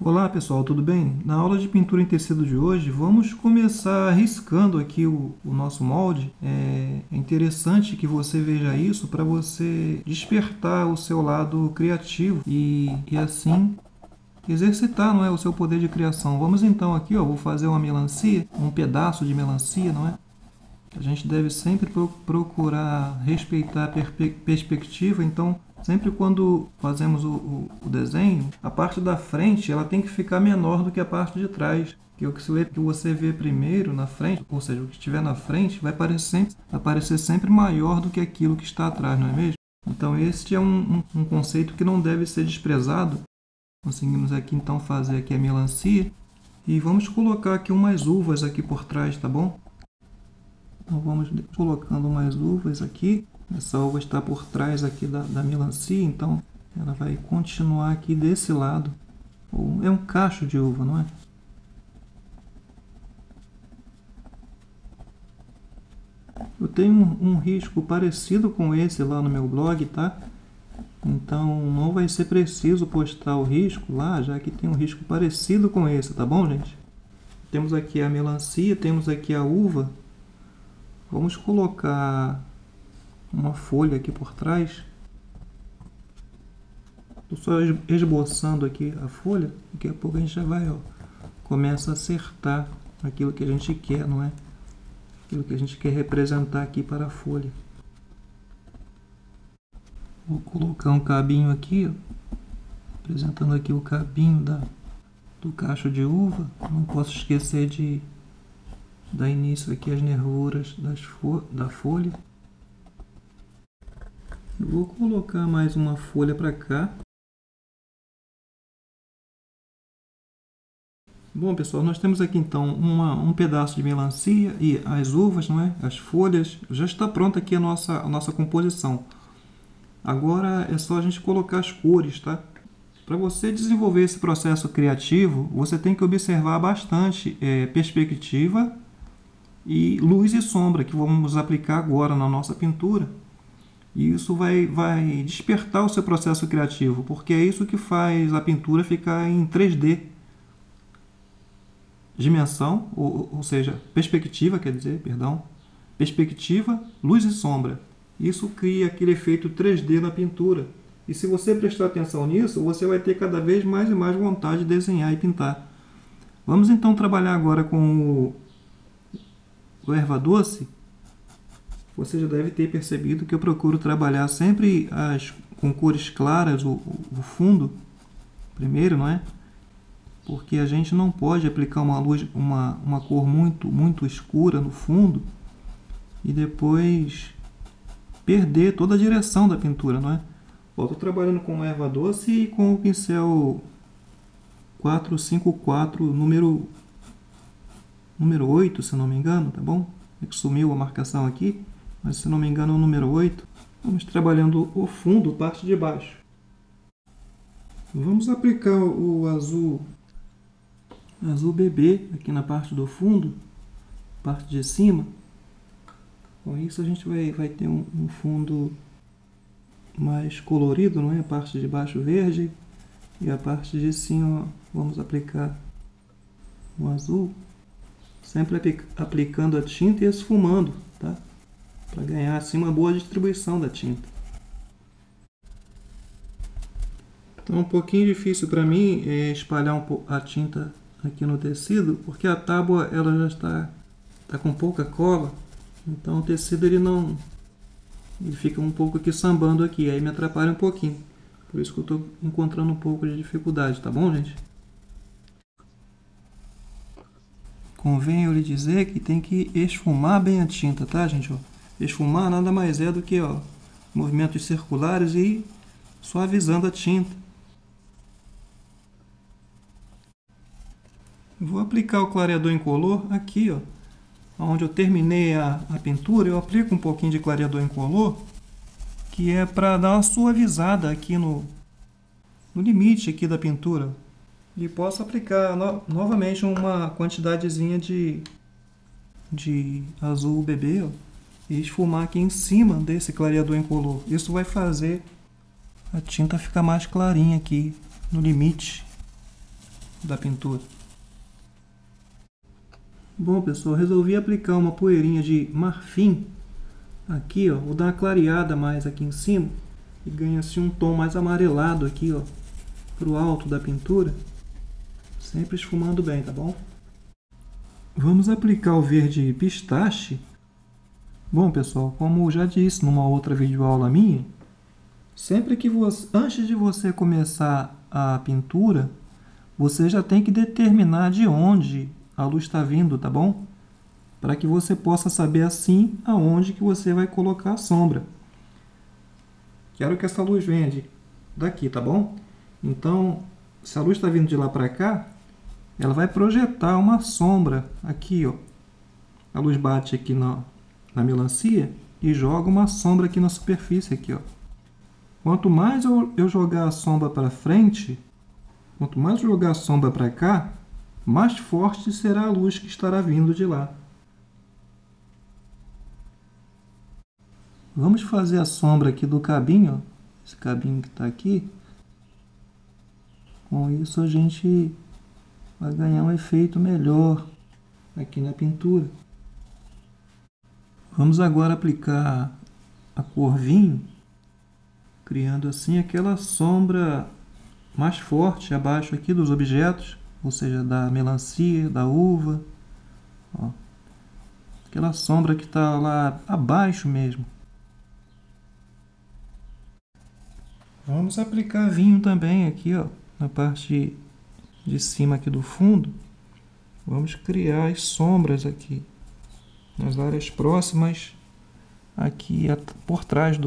Olá pessoal, tudo bem? Na aula de pintura em tecido de hoje, vamos começar riscando aqui o nosso molde. É interessante que você veja isso para você despertar o seu lado criativo e assim exercitar, não é, o seu poder de criação. Vamos então aqui, ó, vou fazer uma melancia, um pedaço de melancia, não é? A gente deve sempre procurar respeitar a perspectiva, então sempre quando fazemos o desenho, a parte da frente ela tem que ficar menor do que a parte de trás. Que o que você vê primeiro na frente, ou seja, o que estiver na frente, vai aparecer sempre maior do que aquilo que está atrás, não é mesmo? Então este é um conceito que não deve ser desprezado. Conseguimos aqui então fazer aqui a melancia e vamos colocar aqui umas uvas aqui por trás, tá bom? Então vamos colocando umas uvas aqui. Essa uva está por trás aqui da melancia, então ela vai continuar aqui desse lado. É um cacho de uva, não é? Eu tenho um risco parecido com esse lá no meu blog, tá? Então não vai ser preciso postar o risco lá, já que tem um risco parecido com esse, tá bom, gente? Temos aqui a melancia, temos aqui a uva. Vamos colocar uma folha aqui por trás. Estou só esboçando aqui a folha. Daqui a pouco a gente já vai, ó, começa a acertar aquilo que a gente quer, não é? Aquilo que a gente quer representar aqui para a folha. Vou colocar um cabinho aqui, ó, apresentando aqui o cabinho do cacho de uva. Não posso esquecer de dar início aqui às nervuras da folha. Eu vou colocar mais uma folha para cá. Bom pessoal, nós temos aqui então um pedaço de melancia e as uvas, não é? As folhas. Já está pronta aqui a nossa composição. Agora é só a gente colocar as cores, tá? Para você desenvolver esse processo criativo, você tem que observar bastante perspectiva e luz e sombra que vamos aplicar agora na nossa pintura. E isso vai despertar o seu processo criativo, porque é isso que faz a pintura ficar em 3D. Dimensão, ou seja, perspectiva, perspectiva, luz e sombra. Isso cria aquele efeito 3D na pintura. E se você prestar atenção nisso, você vai ter cada vez mais e mais vontade de desenhar e pintar. Vamos então trabalhar agora com o erva doce. Você já deve ter percebido que eu procuro trabalhar sempre com cores claras, o fundo primeiro, não é? Porque a gente não pode aplicar uma cor muito escura no fundo e depois perder toda a direção da pintura, não é? Estou trabalhando com erva doce e com o pincel 454, número 8, se não me engano, tá bom? É que sumiu a marcação aqui, mas se não me engano é o número 8. Vamos trabalhando o fundo, parte de baixo. Vamos aplicar o azul bebê aqui na parte do fundo, parte de cima. Com isso a gente vai ter um fundo mais colorido, não é? A parte de baixo verde e a parte de cima vamos aplicar o azul, sempre aplicando a tinta e esfumando, tá? Para ganhar assim uma boa distribuição da tinta. Então é um pouquinho difícil para mim espalhar a tinta aqui no tecido, porque a tábua ela já está com pouca cola, então o tecido ele fica um pouco aqui sambando aqui, aí me atrapalha um pouquinho. Por isso que eu estou encontrando um pouco de dificuldade, tá bom, gente? Convém eu lhe dizer que tem que esfumar bem a tinta, tá, gente? Ó, esfumar nada mais é do que, ó, movimentos circulares e suavizando a tinta. Vou aplicar o clareador incolor aqui, ó, onde eu terminei a pintura. Eu aplico um pouquinho de clareador incolor, que é para dar uma suavizada aqui no limite aqui da pintura. E posso aplicar novamente uma quantidadezinha de azul bebê, ó, e esfumar aqui em cima desse clareador incolor. Isso vai fazer a tinta ficar mais clarinha aqui no limite. da pintura. Bom, pessoal, resolvi aplicar uma poeirinha de marfim aqui, ó. Vou dar uma clareada mais aqui em cima e ganha-se um tom mais amarelado aqui, ó, pro alto da pintura. Sempre esfumando bem, tá bom? Vamos aplicar o verde pistache. Bom, pessoal, como já disse numa outra videoaula minha, sempre que antes de você começar a pintura, você já tem que determinar de onde a luz está vindo, tá bom? Para que você possa saber assim aonde que você vai colocar a sombra. Quero que essa luz venha daqui, tá bom? Então, se a luz está vindo de lá para cá, ela vai projetar uma sombra aqui, ó. A luz bate aqui na melancia e joga uma sombra aqui na superfície, aqui, ó. Quanto mais eu jogar a sombra para frente, quanto mais eu jogar a sombra para cá, mais forte será a luz que estará vindo de lá. Vamos fazer a sombra aqui do cabinho, ó. Esse cabinho que está aqui. Com isso a gente vai ganhar um efeito melhor aqui na pintura. Vamos agora aplicar a cor vinho, criando assim aquela sombra mais forte abaixo aqui dos objetos, ou seja, da melancia, da uva. Ó. Aquela sombra que está lá abaixo mesmo. Vamos aplicar vinho também aqui, ó, na parte de cima aqui do fundo. Vamos criar as sombras aqui, nas áreas próximas, aqui por trás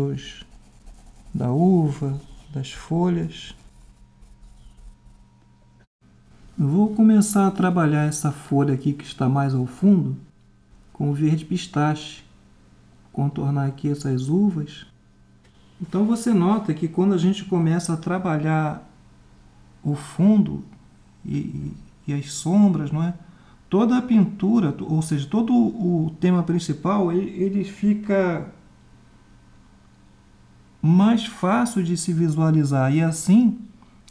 da uva, das folhas. Eu vou começar a trabalhar essa folha aqui que está mais ao fundo com o verde pistache. Contornar aqui essas uvas. Então você nota que quando a gente começa a trabalhar o fundo e as sombras, não é? Toda a pintura, ou seja, todo o tema principal, ele fica mais fácil de se visualizar e assim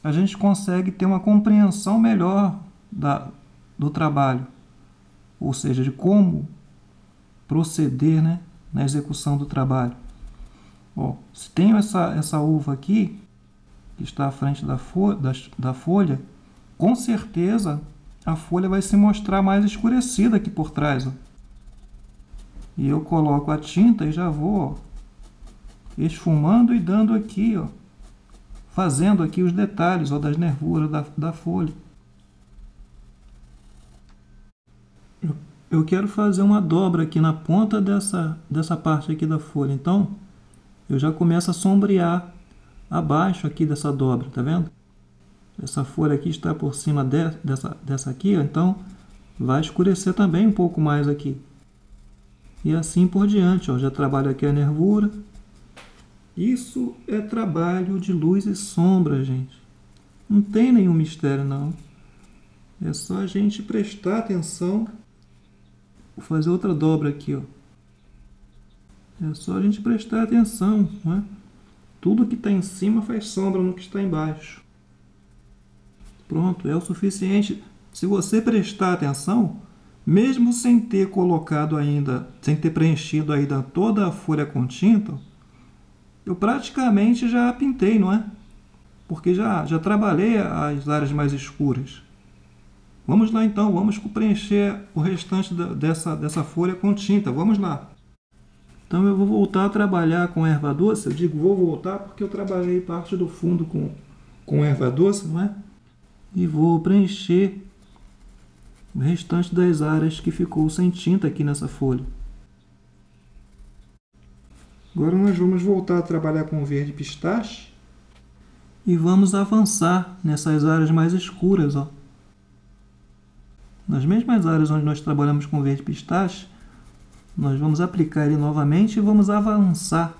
a gente consegue ter uma compreensão melhor do trabalho, ou seja, de como proceder, né, na execução do trabalho. Ó, se tenho essa uva aqui, que está à frente da folha, com certeza a folha vai se mostrar mais escurecida aqui por trás. Ó. E eu coloco a tinta e já vou, ó, esfumando e dando aqui, ó, fazendo aqui os detalhes, ó, das nervuras da folha. Eu quero fazer uma dobra aqui na ponta dessa parte aqui da folha. Então, eu já começo a sombrear abaixo aqui dessa dobra, tá vendo? Essa folha aqui está por cima dessa aqui, ó, então vai escurecer também um pouco mais aqui. E assim por diante, ó, já trabalho aqui a nervura. Isso é trabalho de luz e sombra, gente. Não tem nenhum mistério, não. É só a gente prestar atenção. Vou fazer outra dobra aqui, ó. É só a gente prestar atenção, não é? Tudo que está em cima faz sombra no que está embaixo. Pronto, é o suficiente. Se você prestar atenção, mesmo sem ter colocado ainda, sem ter preenchido ainda toda a folha com tinta, eu praticamente já pintei, não é? Porque já trabalhei as áreas mais escuras. Vamos lá então, vamos preencher o restante dessa folha com tinta. Vamos lá. Então eu vou voltar a trabalhar com erva doce. Eu digo vou voltar porque eu trabalhei parte do fundo com erva doce, não é? E vou preencher o restante das áreas que ficou sem tinta aqui nessa folha. Agora nós vamos voltar a trabalhar com o verde pistache e vamos avançar nessas áreas mais escuras, ó. Nas mesmas áreas onde nós trabalhamos com o verde pistache, nós vamos aplicar ele novamente e vamos avançar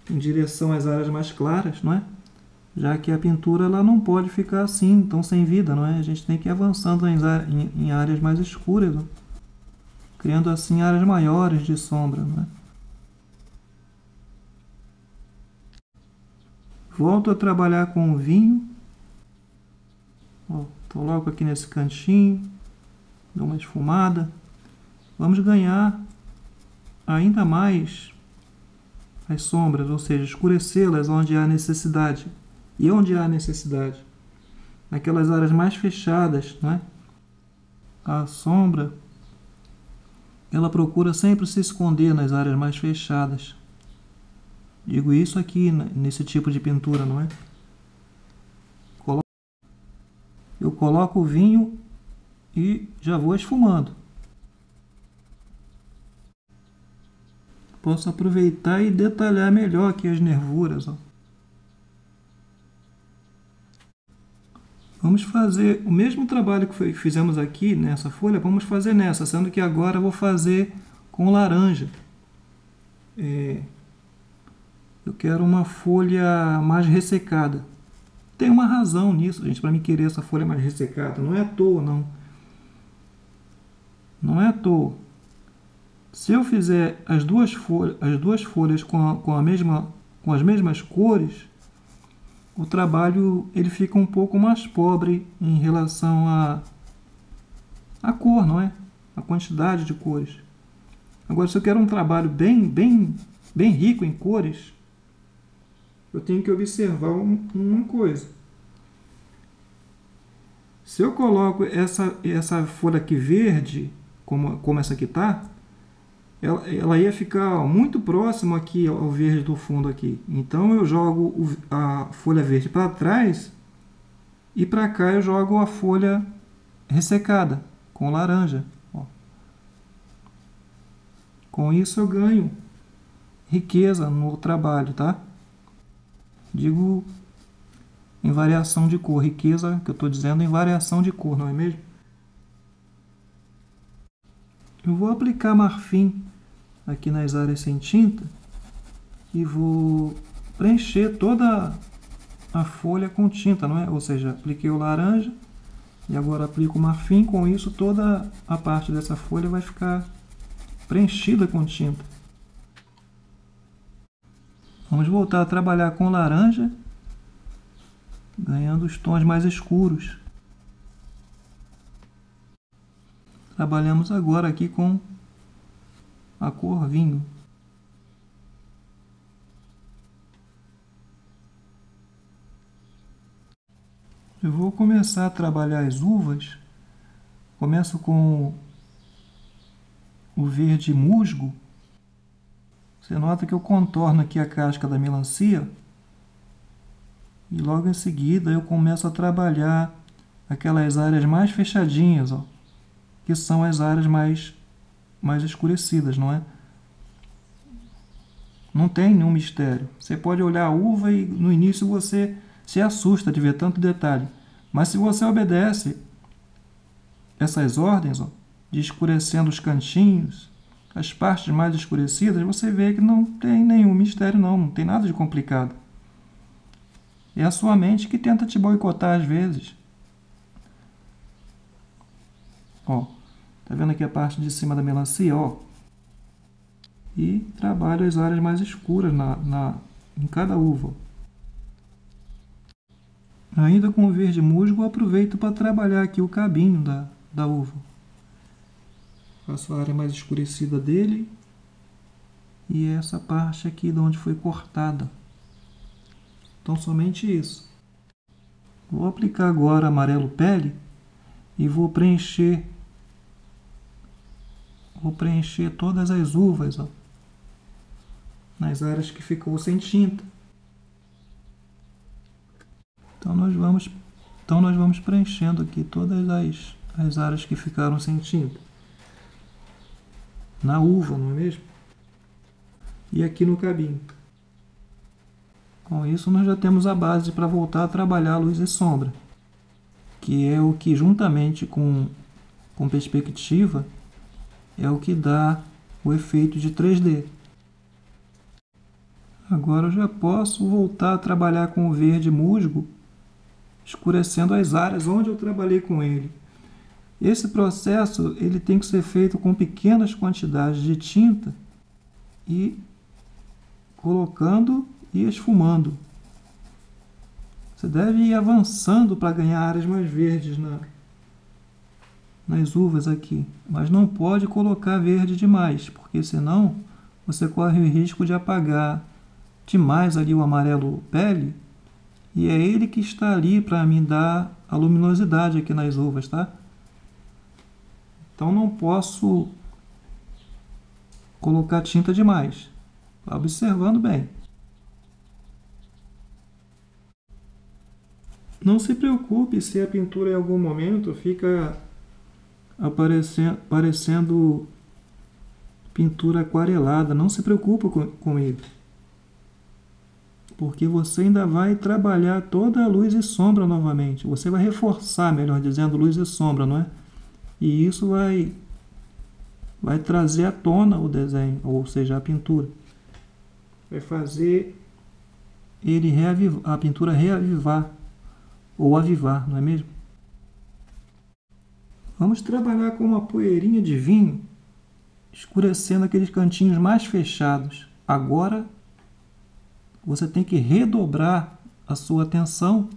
em direção às áreas mais claras, não é? Já que a pintura ela não pode ficar assim, tão sem vida, não é? A gente tem que ir avançando em áreas mais escuras, ó, criando assim áreas maiores de sombra, não é? Volto a trabalhar com o vinho Ó, coloco aqui nesse cantinho, dou uma esfumada. Vamos ganhar ainda mais as sombras, ou seja, escurecê-las onde há necessidade. E onde há necessidade? Naquelas áreas mais fechadas, não é? A sombra, ela procura sempre se esconder nas áreas mais fechadas. Digo isso aqui nesse tipo de pintura, não é? Eu coloco o vinho e já vou esfumando. Posso aproveitar e detalhar melhor aqui as nervuras. Ó. Vamos fazer o mesmo trabalho que fizemos aqui nessa folha, vamos fazer nessa, sendo que agora eu vou fazer com laranja. Eu quero uma folha mais ressecada. Tem uma razão nisso, gente, para mim querer essa folha mais ressecada. Não é à toa, não. Não é à toa. Se eu fizer as duas folhas com as mesmas cores, o trabalho ele fica um pouco mais pobre em relação à cor, não é? A quantidade de cores. Agora, se eu quero um trabalho bem rico em cores, eu tenho que observar uma coisa. Se eu coloco essa folha aqui verde, como essa aqui está, ela ia ficar muito próximo aqui ao verde do fundo aqui. Então eu jogo a folha verde para trás e para cá eu jogo a folha ressecada com laranja. Ó. Com isso eu ganho riqueza no trabalho, tá? Digo em variação de cor, riqueza que eu estou dizendo em variação de cor, não é mesmo? Eu vou aplicar marfim aqui nas áreas sem tinta e vou preencher toda a folha com tinta, não é? Ou seja, apliquei o laranja e agora aplico o marfim. Com isso, toda a parte dessa folha vai ficar preenchida com tinta. Vamos voltar a trabalhar com laranja, ganhando os tons mais escuros. Trabalhamos agora aqui com a cor vinho. Eu vou começar a trabalhar as uvas. Começo com o verde musgo. Você nota que eu contorno aqui a casca da melancia e logo em seguida eu começo a trabalhar aquelas áreas mais fechadinhas, ó, que são as áreas mais escurecidas, não é? Não tem nenhum mistério. Você pode olhar a uva e no início você se assusta de ver tanto detalhe. Mas se você obedece essas ordens, ó, de escurecendo os cantinhos, as partes mais escurecidas, você vê que não tem nenhum mistério, não tem nada de complicado. É a sua mente que tenta te boicotar às vezes. Ó, tá vendo aqui a parte de cima da melancia, ó? E trabalho as áreas mais escuras em cada uva. Ainda com o verde musgo, eu aproveito para trabalhar aqui o cabinho da uva. Faço a área mais escurecida dele e essa parte aqui de onde foi cortada. Então, somente isso. Vou aplicar agora amarelo pele e vou preencher todas as uvas, ó, nas áreas que ficou sem tinta. Então nós vamos preenchendo aqui todas as áreas que ficaram sem tinta. Na uva, não é mesmo? E aqui no cabinho. Com isso nós já temos a base para voltar a trabalhar a luz e sombra, que é o que juntamente com perspectiva é o que dá o efeito de 3D. Agora eu já posso voltar a trabalhar com o verde musgo, escurecendo as áreas onde eu trabalhei com ele. Esse processo ele tem que ser feito com pequenas quantidades de tinta e colocando e esfumando. Você deve ir avançando para ganhar áreas mais verdes nas uvas aqui. Mas não pode colocar verde demais, porque senão você corre o risco de apagar demais ali o amarelo pele. E é ele que está ali para me dar a luminosidade aqui nas uvas, tá? Então não posso colocar tinta demais. Tá observando bem. Não se preocupe se a pintura em algum momento fica parecendo pintura aquarelada. Não se preocupe com ele. Porque você ainda vai trabalhar toda a luz e sombra novamente. Você vai reforçar, melhor dizendo, luz e sombra, não é? E isso vai trazer à tona o desenho, ou seja, a pintura. Vai fazer a pintura reavivar, ou avivar, não é mesmo? Vamos trabalhar com uma poeirinha de vinho, escurecendo aqueles cantinhos mais fechados. Agora, você tem que redobrar a sua atenção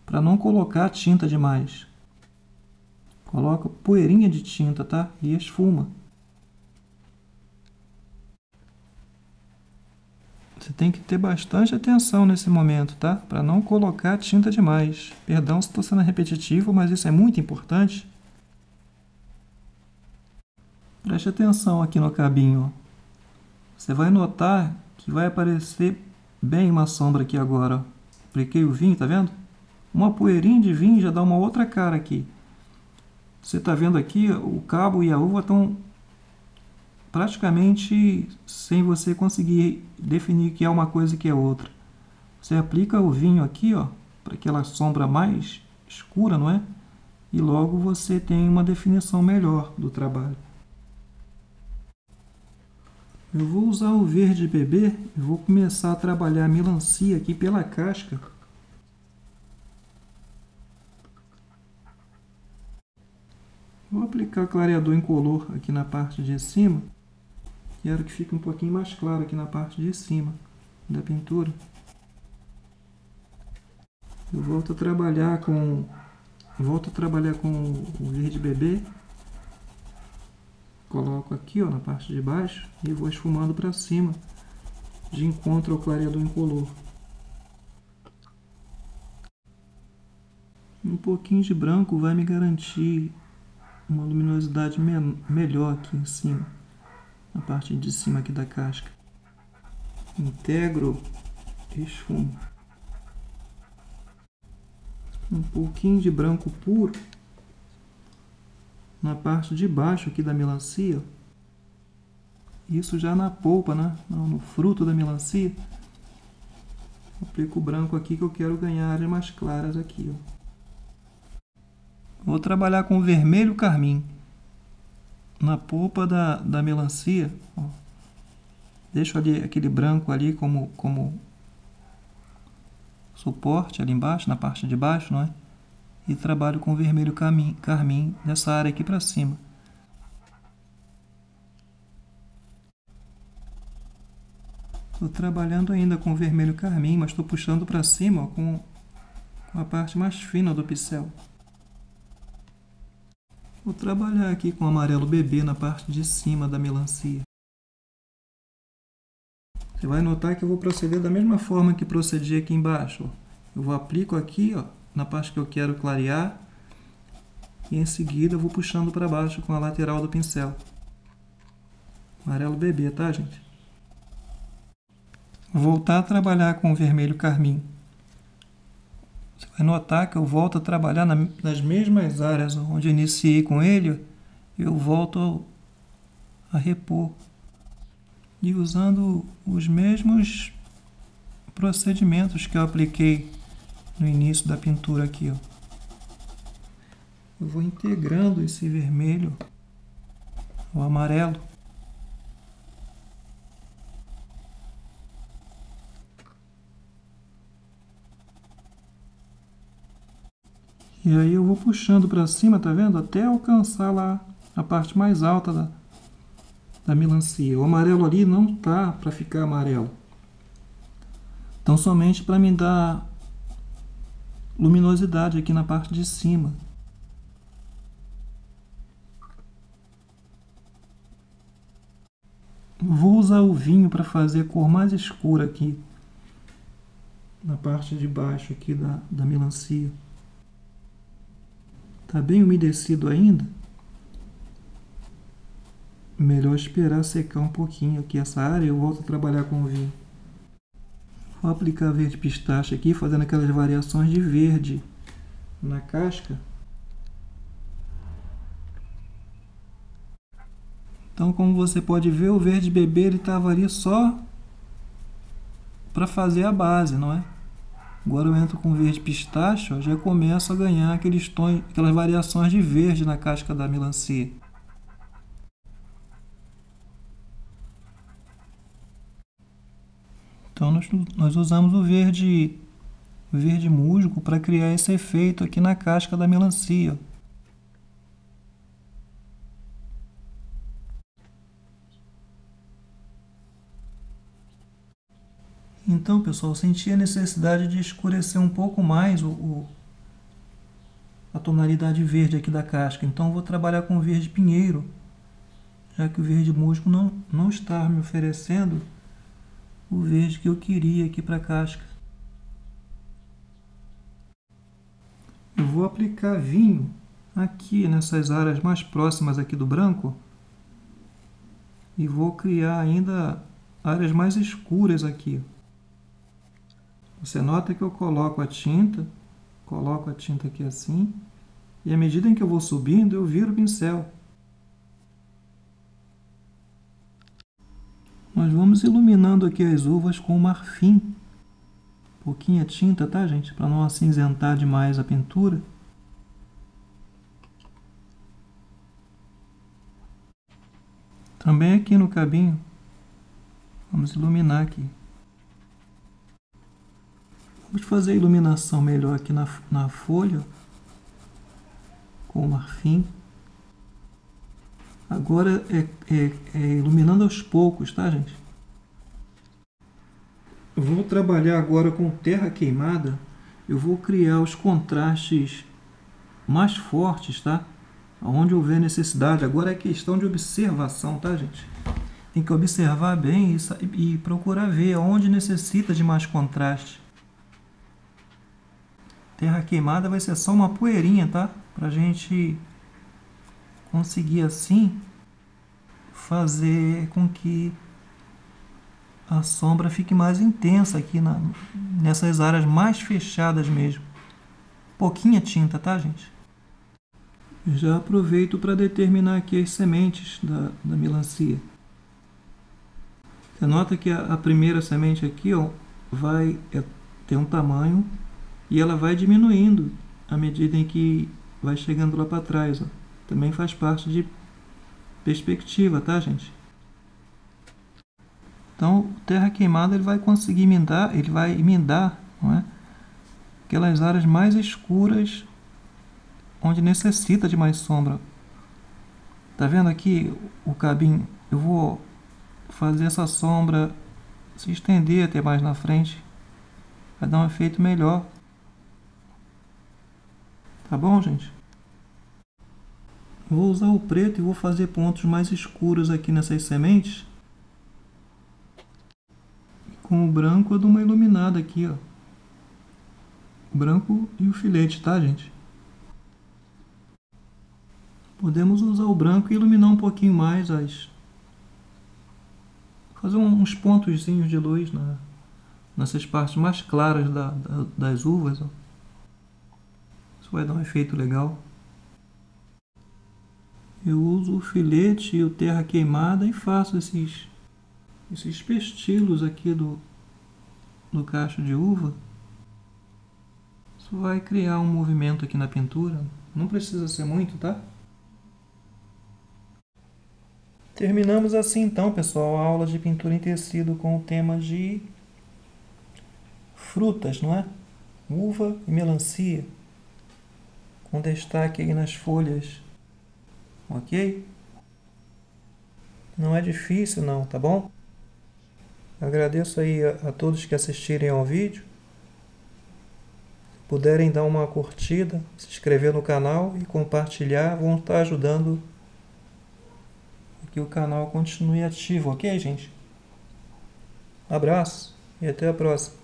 para não colocar tinta demais. Coloca poeirinha de tinta, tá? E esfuma. Você tem que ter bastante atenção nesse momento, tá? Para não colocar tinta demais. Perdão se estou sendo repetitivo, mas isso é muito importante. Preste atenção aqui no cabinho. Você vai notar que vai aparecer bem uma sombra aqui agora. Apliquei o vinho, tá vendo? Uma poeirinha de vinho já dá uma outra cara aqui. Você está vendo aqui, o cabo e a uva estão praticamente sem você conseguir definir que é uma coisa e que é outra. Você aplica o vinho aqui, ó, para aquela sombra mais escura, não é? E logo você tem uma definição melhor do trabalho. Eu vou usar o verde bebê e vou começar a trabalhar a melancia aqui pela casca. Vou aplicar clareador incolor aqui na parte de cima. Quero que fique um pouquinho mais claro aqui na parte de cima da pintura. Eu volto a trabalhar com o verde bebê. Coloco aqui, ó, na parte de baixo e vou esfumando para cima, de encontro ao clareador incolor. Um pouquinho de branco vai me garantir uma luminosidade melhor aqui em cima, na parte de cima aqui da casca. Integro, esfumo. Um pouquinho de branco puro na parte de baixo aqui da melancia. Isso já na polpa, né? No fruto da melancia. Aplico o branco aqui que eu quero ganhar áreas mais claras aqui, ó. Vou trabalhar com vermelho carmim na polpa da melancia. Ó. Deixo ali aquele branco ali como suporte ali embaixo, na parte de baixo, não é? E trabalho com vermelho carmim nessa área aqui para cima. Estou trabalhando ainda com vermelho carmim, mas estou puxando para cima, ó, com a parte mais fina do pincel. Vou trabalhar aqui com amarelo bebê na parte de cima da melancia. Você vai notar que eu vou proceder da mesma forma que procedi aqui embaixo. Ó. Eu vou aplico aqui, ó, na parte que eu quero clarear, e em seguida eu vou puxando para baixo com a lateral do pincel. Amarelo bebê, tá, gente? Vou voltar a trabalhar com o vermelho carmim. Você vai notar que eu volto a trabalhar nas mesmas áreas onde iniciei com ele, eu volto a repor. E usando os mesmos procedimentos que eu apliquei no início da pintura aqui, ó. Eu vou integrando esse vermelho ao amarelo. E aí eu vou puxando para cima, tá vendo? Até alcançar lá a parte mais alta da melancia. O amarelo ali não tá para ficar amarelo. Então somente para me dar luminosidade aqui na parte de cima. Vou usar o vinho para fazer a cor mais escura aqui, na parte de baixo aqui da melancia. Tá bem umedecido ainda? Melhor esperar secar um pouquinho aqui essa área e eu volto a trabalhar com o vinho. Vou aplicar verde pistache aqui, fazendo aquelas variações de verde na casca. Então, como você pode ver, o verde bebê ele estava ali só para fazer a base, não é? Agora eu entro com verde pistache, ó, já começo a ganhar aqueles tons, aquelas variações de verde na casca da melancia. Então nós usamos o verde musgo para criar esse efeito aqui na casca da melancia. Então, pessoal, eu senti a necessidade de escurecer um pouco mais a tonalidade verde aqui da casca. Então, eu vou trabalhar com verde pinheiro, já que o verde musgo não está me oferecendo o verde que eu queria aqui para a casca. Eu vou aplicar vinho aqui nessas áreas mais próximas aqui do branco e vou criar ainda áreas mais escuras aqui. Você nota que eu coloco a tinta aqui assim, e à medida em que eu vou subindo, eu viro o pincel. Nós vamos iluminando aqui as uvas com marfim. Pouquinha tinta, tá, gente? Para não acinzentar demais a pintura. Também aqui no cabinho. Vamos iluminar aqui. Vamos fazer a iluminação melhor aqui na folha, com o marfim. Agora é iluminando aos poucos, tá, gente? Eu vou trabalhar agora com terra queimada. Eu vou criar os contrastes mais fortes, tá? Onde houver necessidade. Agora é questão de observação, tá, gente? Tem que observar bem e procurar ver onde necessita de mais contraste. Terra queimada vai ser só uma poeirinha, tá? Pra gente conseguir assim fazer com que a sombra fique mais intensa aqui nessas áreas mais fechadas mesmo. Pouquinha tinta, tá, gente? Já aproveito para determinar aqui as sementes da melancia. Você nota que a primeira semente aqui, ó, vai ter um tamanho e ela vai diminuindo à medida em que vai chegando lá para trás, ó. Também faz parte de perspectiva, tá, gente? Então, o terra queimada ele vai conseguir emendar, não é? Aquelas áreas mais escuras onde necessita de mais sombra. Tá vendo aqui o cabinho? Eu vou fazer essa sombra se estender até mais na frente. Vai dar um efeito melhor. Tá bom, gente? Vou usar o preto e vou fazer pontos mais escuros aqui nessas sementes. Com o branco eu dou uma iluminada aqui, ó. O branco e o filete, tá, gente? Podemos usar o branco e iluminar um pouquinho mais fazer uns pontozinhos de luz nessas partes mais claras das uvas, ó. Isso vai dar um efeito legal. Eu uso o filete e o terra queimada e faço esses pestilos aqui do cacho de uva. Isso vai criar um movimento aqui na pintura. Não precisa ser muito, tá? Terminamos assim então, pessoal, a aula de pintura em tecido com o tema de frutas, não é? Uva e melancia. Com destaque aí nas folhas. Ok? Não é difícil não, tá bom? Agradeço aí a todos que assistirem ao vídeo. puderem dar uma curtida, se inscrever no canal e compartilhar, vão estar ajudando que o canal continue ativo, ok, gente? Abraço e até a próxima.